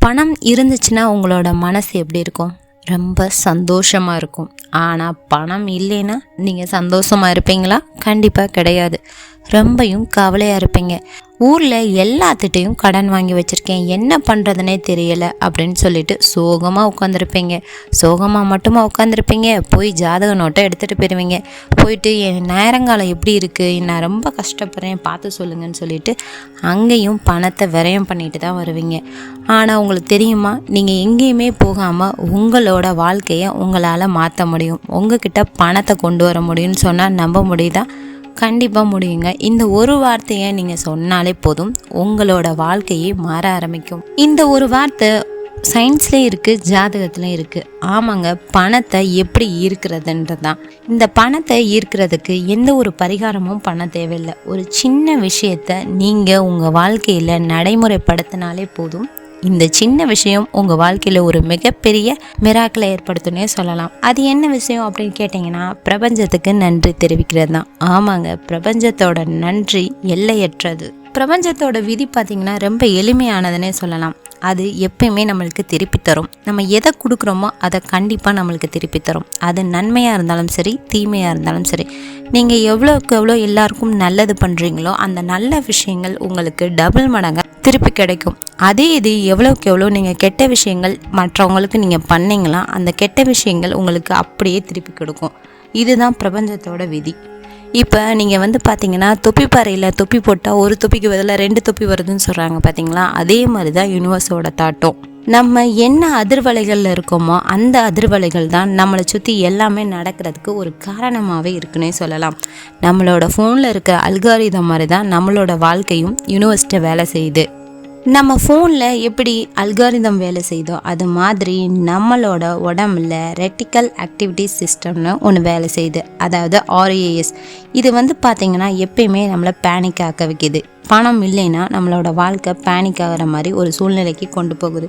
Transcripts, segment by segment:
பணம் இருந்துச்சுன்னா உங்களோட மனசு எப்படி இருக்கும்? ரொம்ப சந்தோஷமாக இருக்கும். ஆனால் பணம் இல்லைன்னா நீங்கள் சந்தோஷமாக இருப்பீங்களா? கண்டிப்பாக கிடையாது. ரொம்பவும் கவலையாக இருப்பீங்க. ஊரில் எல்லாத்துட்டையும் கடன் வாங்கி வச்சுருக்கேன், என்ன பண்ணுறதுனே தெரியலை அப்படின்னு சொல்லிட்டு சோகமாக உட்காந்துருப்பீங்க. சோகமாக மட்டுமா உட்காந்துருப்பீங்க? போய் ஜாதக நோட்டை எடுத்துகிட்டு போயிடுவீங்க. போயிட்டு என் நேரங்காலம் எப்படி இருக்குது, நான் ரொம்ப கஷ்டப்படுறேன், பார்த்து சொல்லுங்கன்னு சொல்லிட்டு அங்கேயும் பணத்தை விரயம் பண்ணிட்டு தான் வருவீங்க. ஆனால் உங்களுக்கு தெரியுமா, நீங்கள் எங்கேயுமே போகாமல் உங்களோட வாழ்க்கையை உங்களால் மாற்ற முடியும். உங்ககிட்ட பணத்தை கொண்டு வர முடியும்னு சொன்னால் நம்ப முடியுதா? கண்டிப்பாக முடியுங்க. இந்த ஒரு வார்த்தையை நீங்கள் சொன்னாலே போதும், உங்களோட வாழ்க்கையே மாற ஆரம்பிக்கும். இந்த ஒரு வார்த்தை சயின்ஸ்லேயும் இருக்குது, ஜாதகத்துலேயும் இருக்குது. ஆமாங்க, பணத்தை எப்படி ஈர்க்கிறதுன்றது தான். இந்த பணத்தை ஈர்க்கிறதுக்கு எந்த ஒரு பரிகாரமும் பண்ண தேவையில்லை. ஒரு சின்ன விஷயத்தை நீங்கள் உங்கள் வாழ்க்கையில் நடைமுறைப்படுத்தினாலே போதும், இந்த சின்ன விஷயம் உங்கள் வாழ்க்கையில் ஒரு மிகப்பெரிய மிராக்கிளை ஏற்படுத்துன்னே சொல்லலாம். அது என்ன விஷயம் அப்படின்னு கேட்டிங்கன்னா, பிரபஞ்சத்துக்கு நன்றி தெரிவிக்கிறது தான். ஆமாங்க, பிரபஞ்சத்தோட நன்றி எல்லையற்றது. பிரபஞ்சத்தோட விதி பார்த்திங்கன்னா ரொம்ப எளிமையானதுன்னே சொல்லலாம். அது எப்பயுமே நம்மளுக்கு திருப்பி தரும். நம்ம எதை கொடுக்குறோமோ அதை கண்டிப்பாக நம்மளுக்கு திருப்பி தரும். அது நன்மையாக இருந்தாலும் சரி, தீமையாக இருந்தாலும் சரி. நீங்கள் எவ்வளோக்கு எவ்வளோ எல்லாருக்கும் நல்லது பண்ணுறீங்களோ அந்த நல்ல விஷயங்கள் உங்களுக்கு டபுள் மடங்காக திருப்பி கிடைக்கும். அதே இது எவ்வளோக்கு எவ்வளோ நீங்கள் கெட்ட விஷயங்கள் மற்றவங்களுக்கு நீங்கள் பண்ணிங்களா, அந்த கெட்ட விஷயங்கள் உங்களுக்கு அப்படியே திருப்பி கொடுக்கும். இதுதான் பிரபஞ்சத்தோட விதி. இப்போ நீங்கள் பார்த்தீங்கன்னா, தொப்பி பாறையில் தொப்பி போட்டால் ஒரு தொப்பிக்கு பதிலாக 2 தொப்பி வருதுன்னு சொல்கிறாங்க பார்த்தீங்களா? அதே மாதிரி தான் யூனிவர்ஸோட தாட்டம். நம்ம என்ன அதிர்வலைகளில் இருக்கோமோ அந்த அதிர்வலைகள் தான் நம்மளை சுற்றி எல்லாமே நடக்கிறதுக்கு ஒரு காரணமாகவே இருக்குன்னே சொல்லலாம். நம்மளோட ஃபோனில் இருக்க அல்காரிதம் மாதிரி தான் நம்மளோட வாழ்க்கையும் யூனிவர்ஸ்கிட்ட வேலை செய்யுது. நம்ம ஃபோனில் எப்படி அல்காரிதம் வேலை செய்தோ அது மாதிரி நம்மளோட உடம்புல ரெட்டிக்கல் ஆக்டிவிட்டி சிஸ்டம்னு ஒன்று வேலை செய்யுது, அதாவது RAS. இது பார்த்திங்கன்னா எப்பயுமே நம்மளை பேனிக் ஆக்க வைக்கிது. பணம் இல்லைன்னா நம்மளோட வாழ்க்கை பேனிக் ஆகிற மாதிரி ஒரு சூழ்நிலைக்கு கொண்டு போகுது.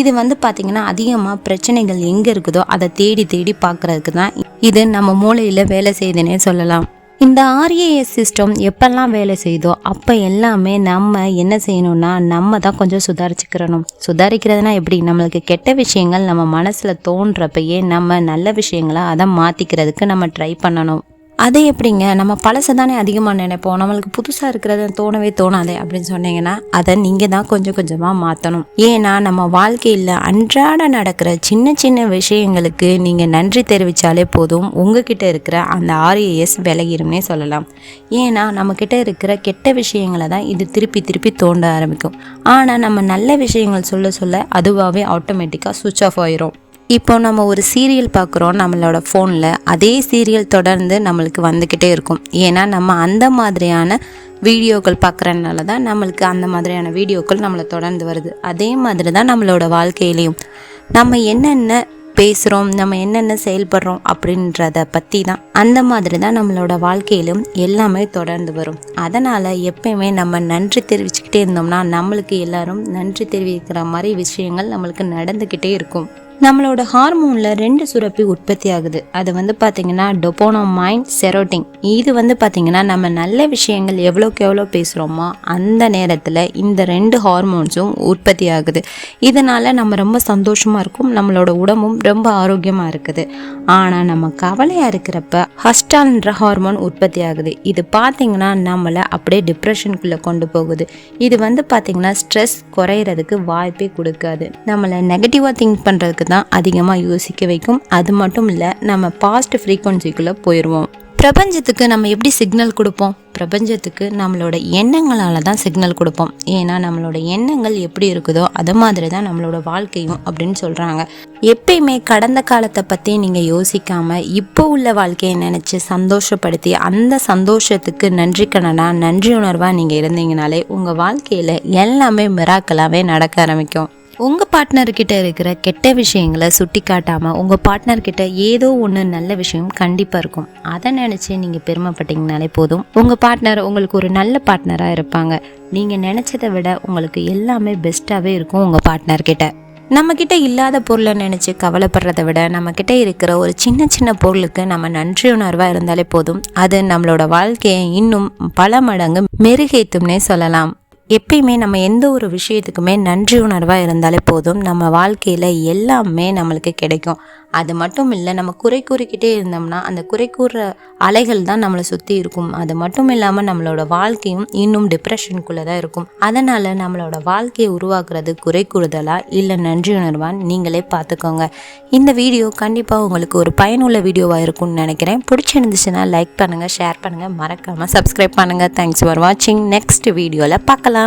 இது பார்த்திங்கன்னா அதிகமாக பிரச்சனைகள் எங்கே இருக்குதோ அதை தேடி தேடி பார்க்குறதுக்கு தான் இது நம்ம மூளையில் வேலை செய்யுதுன்னே சொல்லலாம். இந்த RAS சிஸ்டம் எப்பெல்லாம் வேலை செய்தோ அப்போ எல்லாமே நம்ம என்ன செய்யணும்னா, நம்ம தான் கொஞ்சம் சுதாரிச்சுக்கிறணும். சுதாரிக்கிறதுனா எப்படி? நம்மளுக்கு கெட்ட விஷயங்கள் நம்ம மனசில் தோன்றப்பயே நம்ம நல்ல விஷயங்களை அதை மாற்றிக்கிறதுக்கு நம்ம ட்ரை பண்ணணும். அது எப்படிங்க? நம்ம பழசை தானே அதிகமாக நினைப்போம், நம்மளுக்கு புதுசாக இருக்கிறத தோணவே தோணாதே அப்படின்னு சொன்னீங்கன்னா அதை நீங்கள் தான் கொஞ்சம் கொஞ்சமாக மாற்றணும். ஏன்னா நம்ம வாழ்க்கையில் அன்றாட நடக்கிற சின்ன சின்ன விஷயங்களுக்கு நீங்கள் நன்றி தெரிவித்தாலே போதும், உங்ககிட்ட இருக்கிற அந்த RAS விலகிரும்னே சொல்லலாம். ஏன்னா நம்மக்கிட்ட இருக்கிற கெட்ட விஷயங்களை தான் இது திருப்பி திருப்பி தோண்ட ஆரம்பிக்கும். ஆனால் நம்ம நல்ல விஷயங்கள் சொல்ல சொல்ல அதுவாகவே ஆட்டோமேட்டிக்காக சுவிட்ச் ஆஃப் ஆயிரும். இப்போ நம்ம ஒரு சீரியல் பார்க்குறோம் நம்மளோட ஃபோனில், அதே சீரியல் தொடர்ந்து நம்மளுக்கு வந்துக்கிட்டே இருக்கும். ஏன்னா நம்ம அந்த மாதிரியான வீடியோக்கள் பார்க்குறதுனால தான் நம்மளுக்கு அந்த மாதிரியான வீடியோக்கள் நம்மளை தொடர்ந்து வருது. அதே மாதிரி தான் நம்மளோட வாழ்க்கையிலையும் நம்ம என்னென்ன பேசுகிறோம், நம்ம என்னென்ன செயல்படுறோம் அப்படின்றத பற்றி தான், அந்த மாதிரி தான் நம்மளோட வாழ்க்கையிலும் எல்லாமே தொடர்ந்து வரும். அதனால் எப்பயுமே நம்ம நன்றி தெரிவிச்சுக்கிட்டே இருந்தோம்னா நம்மளுக்கு எல்லாரும் நன்றி தெரிவிக்கிற மாதிரி விஷயங்கள் நம்மளுக்கு நடந்துக்கிட்டே இருக்கும். நம்மளோட ஹார்மோனில் 2 சுரப்பி உற்பத்தி ஆகுது. அது பார்த்திங்கன்னா டோபோமைன், செரோட்டின். இது பார்த்திங்கன்னா நம்ம நல்ல விஷயங்கள் எவ்வளோக்கு எவ்வளோ பேசுகிறோமோ அந்த நேரத்தில் இந்த 2 ஹார்மோன்ஸும் உற்பத்தி ஆகுது. இதனால் நம்ம ரொம்ப சந்தோஷமாக இருக்கும், நம்மளோட உடம்பும் ரொம்ப ஆரோக்கியமாக இருக்குது. ஆனால் நம்ம கவலையாக இருக்கிறப்ப ஹஸ்டால்ன்ற ஹார்மோன் உற்பத்தி ஆகுது. இது பார்த்திங்கன்னா நம்மளை அப்படியே டிப்ரெஷனுக்குள்ளே கொண்டு போகுது. இது பார்த்திங்கன்னா ஸ்ட்ரெஸ் குறையிறதுக்கு வாய்ப்பே கொடுக்காது, நம்மளை நெகட்டிவாக திங்க் பண்ணுறதுக்கு தான் அதிகமாக யோசிக்க வைக்கும். அது மட்டும் இல்லை, நம்ம பாஸ்ட் ஃப்ரீக்வன்சிக்குள்ளே போயிடுவோம். பிரபஞ்சத்துக்கு நம்ம எப்படி சிக்னல் கொடுப்போம்? பிரபஞ்சத்துக்கு நம்மளோட எண்ணங்களால் தான் சிக்னல் கொடுப்போம். ஏன்னா நம்மளோட எண்ணங்கள் எப்படி இருக்குதோ அது மாதிரி தான் நம்மளோட வாழ்க்கையும் அப்படின்னு சொல்கிறாங்க. எப்பயுமே கடந்த காலத்தை பற்றி நீங்கள் யோசிக்காமல் இப்போ உள்ள வாழ்க்கையை நினச்சி சந்தோஷப்படுத்தி அந்த சந்தோஷத்துக்கு நன்றி கடனாக, நன்றி உணர்வாக நீங்கள் இருந்தீங்கனாலே உங்கள் வாழ்க்கையில் எல்லாமே மிராக்கலாகவே நடக்க ஆரம்பிக்கும். உங்கள் பார்ட்னர்கிட்ட இருக்கிற கெட்ட விஷயங்களை சுட்டி காட்டாமல் உங்கள் பார்ட்னர்கிட்ட ஏதோ ஒன்று நல்ல விஷயம் கண்டிப்பாக இருக்கும். அதை நினச்சி நீங்கள் பெருமைப்பட்டீங்கனாலே போதும், உங்கள் பார்ட்னர் உங்களுக்கு ஒரு நல்ல பார்ட்னராக இருப்பாங்க. நீங்கள் நினச்சதை விட உங்களுக்கு எல்லாமே பெஸ்ட்டாகவே இருக்கும் உங்கள் பார்ட்னர்கிட்ட. நம்மக்கிட்ட இல்லாத பொருளை நினச்சி கவலைப்படுறதை விட நம்மக்கிட்ட இருக்கிற ஒரு சின்ன சின்ன பொருளுக்கு நம்ம நன்றி உணர்வாக இருந்தாலே போதும், அது நம்மளோட வாழ்க்கையை இன்னும் பல மடங்கு மெருகேற்றும்னே சொல்லலாம். எப்பயுமே நம்ம எந்த ஒரு விஷயத்துக்குமே நன்றி உணர்வாக இருந்தாலே போதும், நம்ம வாழ்க்கையில் எல்லாமே நம்மளுக்கு கிடைக்கும். அது மட்டும் இல்லை, நம்ம குறை கூறிக்கிட்டே இருந்தோம்னா அந்த குறை கூறுற அலைகள் தான் நம்மளை சுற்றி இருக்கும். அது மட்டும் இல்லாமல் நம்மளோட வாழ்க்கையும் இன்னும் டிப்ரெஷனுக்குள்ளே தான் இருக்கும். அதனால் நம்மளோட வாழ்க்கையை உருவாக்குறது குறை கூறுதலா இல்லை நன்றி உணர்வான்னு நீங்களே பார்த்துக்கோங்க. இந்த வீடியோ கண்டிப்பாக உங்களுக்கு ஒரு பயனுள்ள வீடியோவாக இருக்கும்னு நினைக்கிறேன். பிடிச்சிருந்துச்சுன்னா லைக் பண்ணுங்கள், ஷேர் பண்ணுங்கள், மறக்காமல் சப்ஸ்கிரைப் பண்ணுங்கள். தேங்க்ஸ் ஃபார் வாட்சிங். நெக்ஸ்ட் வீடியோவில் பார்க்கலாம்.